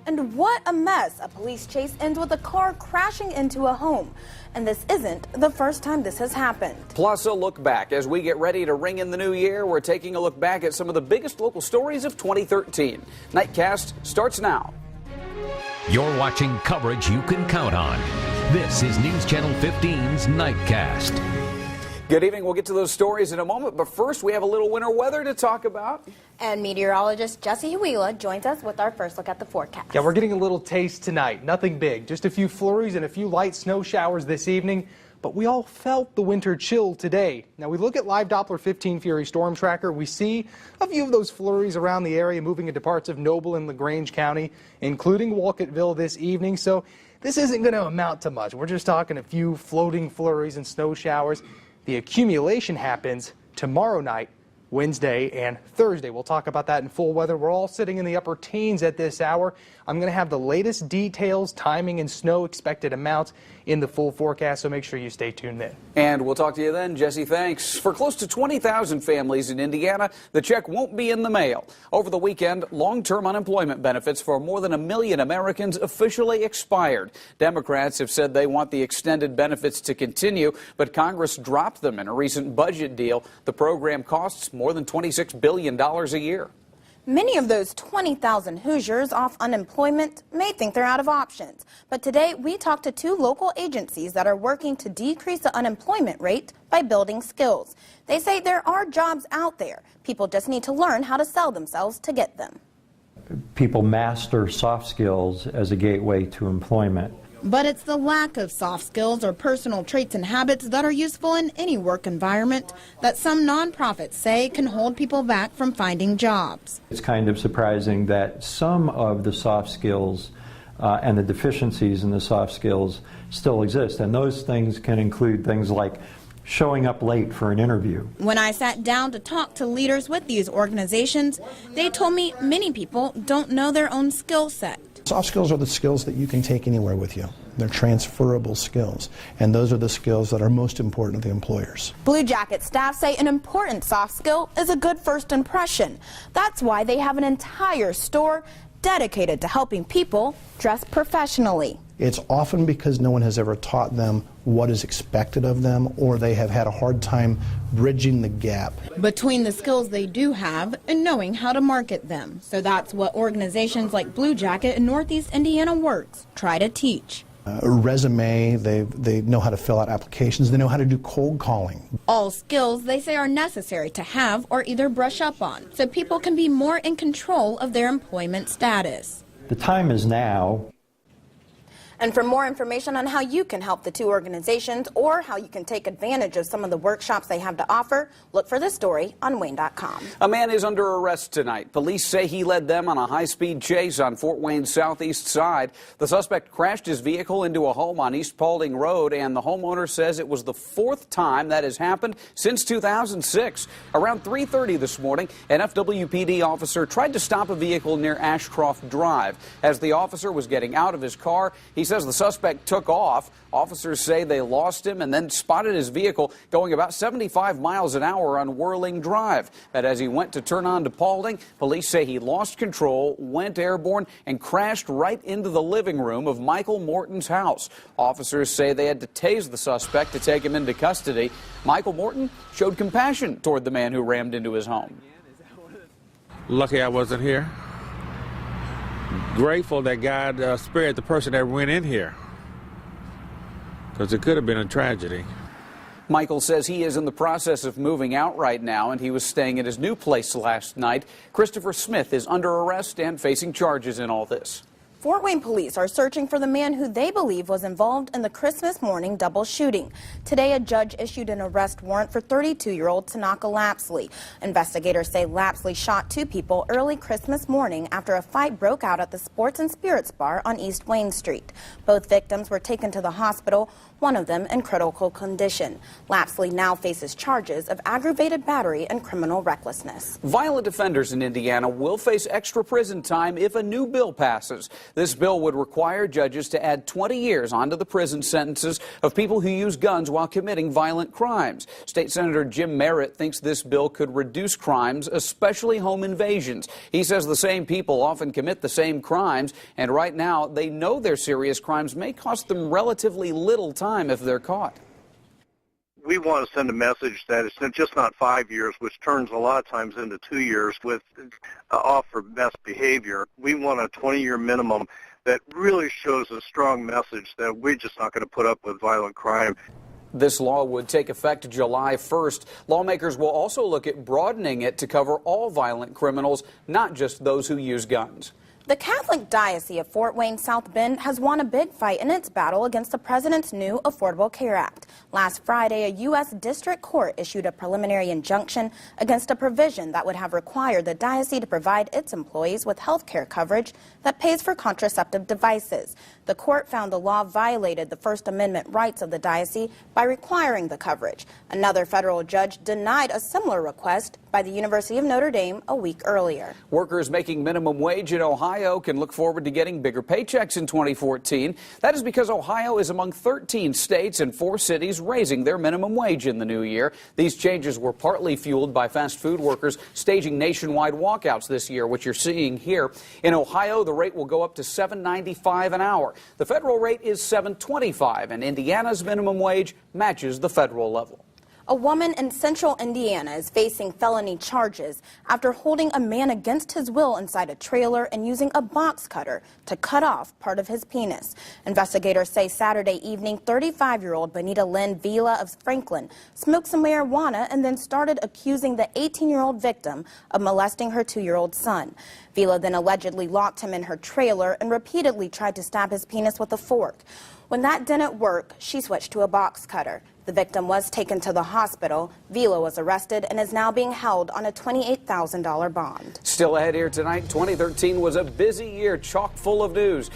And what a mess. A police chase ends with a car crashing into a home. And this isn't the first time this has happened. Plus a look back. As we get ready to ring in the new year, we're taking a look back at some of the biggest local stories of 2013. Nightcast starts now. You're watching coverage you can count on. This is News Channel 15's Nightcast. Good evening. We'll get to those stories in a moment, but first we have a little winter weather to talk about. And meteorologist Jesse Huila joins us with our first look at the forecast. Yeah, we're getting a little taste tonight. Nothing big, just a few flurries and a few light snow showers this evening. But we all felt the winter chill today. Now we look at Live Doppler 15 Fury Storm Tracker. We see a few of those flurries around the area moving into parts of Noble and LaGrange County, including Wolcottville this evening. So this isn't going to amount to much. We're just talking a few floating flurries and snow showers. The accumulation happens tomorrow night, Wednesday and Thursday. We'll talk about that in full weather. We're all sitting in the upper teens at this hour. I'm going to have the latest details, timing, and snow expected amounts in the full forecast, so make sure you stay tuned in. And we'll talk to you then, Jesse. Thanks. For close to 20,000 families in Indiana, the check won't be in the mail. Over the weekend, long-term unemployment benefits for more than 1 million Americans officially expired. Democrats have said they want the extended benefits to continue, but Congress dropped them in a recent budget deal. The program costs more than $26 billion a year. Many of those 20,000 Hoosiers off unemployment may think they're out of options. But today we talked to 2 local agencies that are working to decrease the unemployment rate by building skills. They say there are jobs out there. People just need to learn how to sell themselves to get them. People master soft skills as a gateway to employment. But it's the lack of soft skills or personal traits and habits that are useful in any work environment that some nonprofits say can hold people back from finding jobs. It's kind of surprising that some of the soft skills and the deficiencies in the soft skills still exist. And those things can include things like showing up late for an interview. When I sat down to talk to leaders with these organizations, they told me many people don't know their own skill set. Soft skills are the skills that you can take anywhere with you. They're transferable skills, and those are the skills that are most important to the employers. Blue Jacket staff say an important soft skill is a good first impression. That's why they have an entire store dedicated to helping people dress professionally. It's often because no one has ever taught them what is expected of them, or they have had a hard time bridging the gap between the skills they do have and knowing how to market them. So that's what organizations like Blue Jacket in Northeast Indiana Works try to teach. A resume, they know how to fill out applications, they know how to do cold calling. All skills they say are necessary to have or either brush up on, so people can be more in control of their employment status. The time is now. And for more information on how you can help the 2 organizations or how you can take advantage of some of the workshops they have to offer, look for this story on Wayne.com. A man is under arrest tonight. Police say he led them on a high-speed chase on Fort Wayne's southeast side. The suspect crashed his vehicle into a home on East Paulding Road, and the homeowner says it was the 4th time that has happened since 2006. Around 3:30 this morning, an FWPD officer tried to stop a vehicle near Ashcroft Drive. As the officer was getting out of his car, he says the suspect took off. Officers say they lost him and then spotted his vehicle going about 75 miles an hour on Whirling Drive. But as he went to turn onto Paulding, police say he lost control, went airborne, and crashed right into the living room of Michael Morton's house. Officers say they had to tase the suspect to take him into custody. Michael Morton showed compassion toward the man who rammed into his home. Lucky I wasn't here. Grateful that God spared the person that went in here, because it could have been a tragedy. Michael says he is in the process of moving out right now, and he was staying at his new place last night. Christopher Smith is under arrest and facing charges in all this. Fort Wayne police are searching for the man who they believe was involved in the Christmas morning double shooting. Today, a judge issued an arrest warrant for 32-year-old Tanaka Lapsley. Investigators say Lapsley shot 2 people early Christmas morning after a fight broke out at the Sports and Spirits Bar on East Wayne Street. Both victims were taken to the hospital, one of them in critical condition. Lapsley now faces charges of aggravated battery and criminal recklessness. Violent offenders in Indiana will face extra prison time if a new bill passes. This bill would require judges to add 20 years onto the prison sentences of people who use guns while committing violent crimes. State Senator Jim Merritt thinks this bill could reduce crimes, especially home invasions. He says the same people often commit the same crimes, and right now they know their serious crimes may cost them relatively little time if they're caught. We want to send a message that it's just not 5 years, which turns a lot of times into 2 years with off for best behavior. We want a 20-year minimum that really shows a strong message that we're just not going to put up with violent crime. This law would take effect July 1st. Lawmakers will also look at broadening it to cover all violent criminals, not just those who use guns. The Catholic Diocese of Fort Wayne South Bend has won a big fight in its battle against the president's new Affordable Care Act. Last Friday, a U.S. district court issued a preliminary injunction against a provision that would have required the diocese to provide its employees with health care coverage that pays for contraceptive devices. The court found the law violated the First Amendment rights of the diocese by requiring the coverage. Another federal judge denied a similar request by the University of Notre Dame a week earlier. Workers making minimum wage in Ohio can look forward to getting bigger paychecks in 2014. That is because Ohio is among 13 states and 4 cities raising their minimum wage in the new year. These changes were partly fueled by fast food workers staging nationwide walkouts this year, which you're seeing here. In Ohio, the rate will go up to $7.95 an hour. The federal rate is $7.25, and Indiana's minimum wage matches the federal level. A woman in central Indiana is facing felony charges after holding a man against his will inside a trailer and using a box cutter to cut off part of his penis. Investigators say Saturday evening, 35-year-old Benita Lynn Vila of Franklin smoked some marijuana and then started accusing the 18-year-old victim of molesting her 2-year-old son. Vila then allegedly locked him in her trailer and repeatedly tried to stab his penis with a fork. When that didn't work, she switched to a box cutter. The victim was taken to the hospital. Vila was arrested and is now being held on a $28,000 bond. Still ahead here tonight, 2013 was a busy year, chock full of news.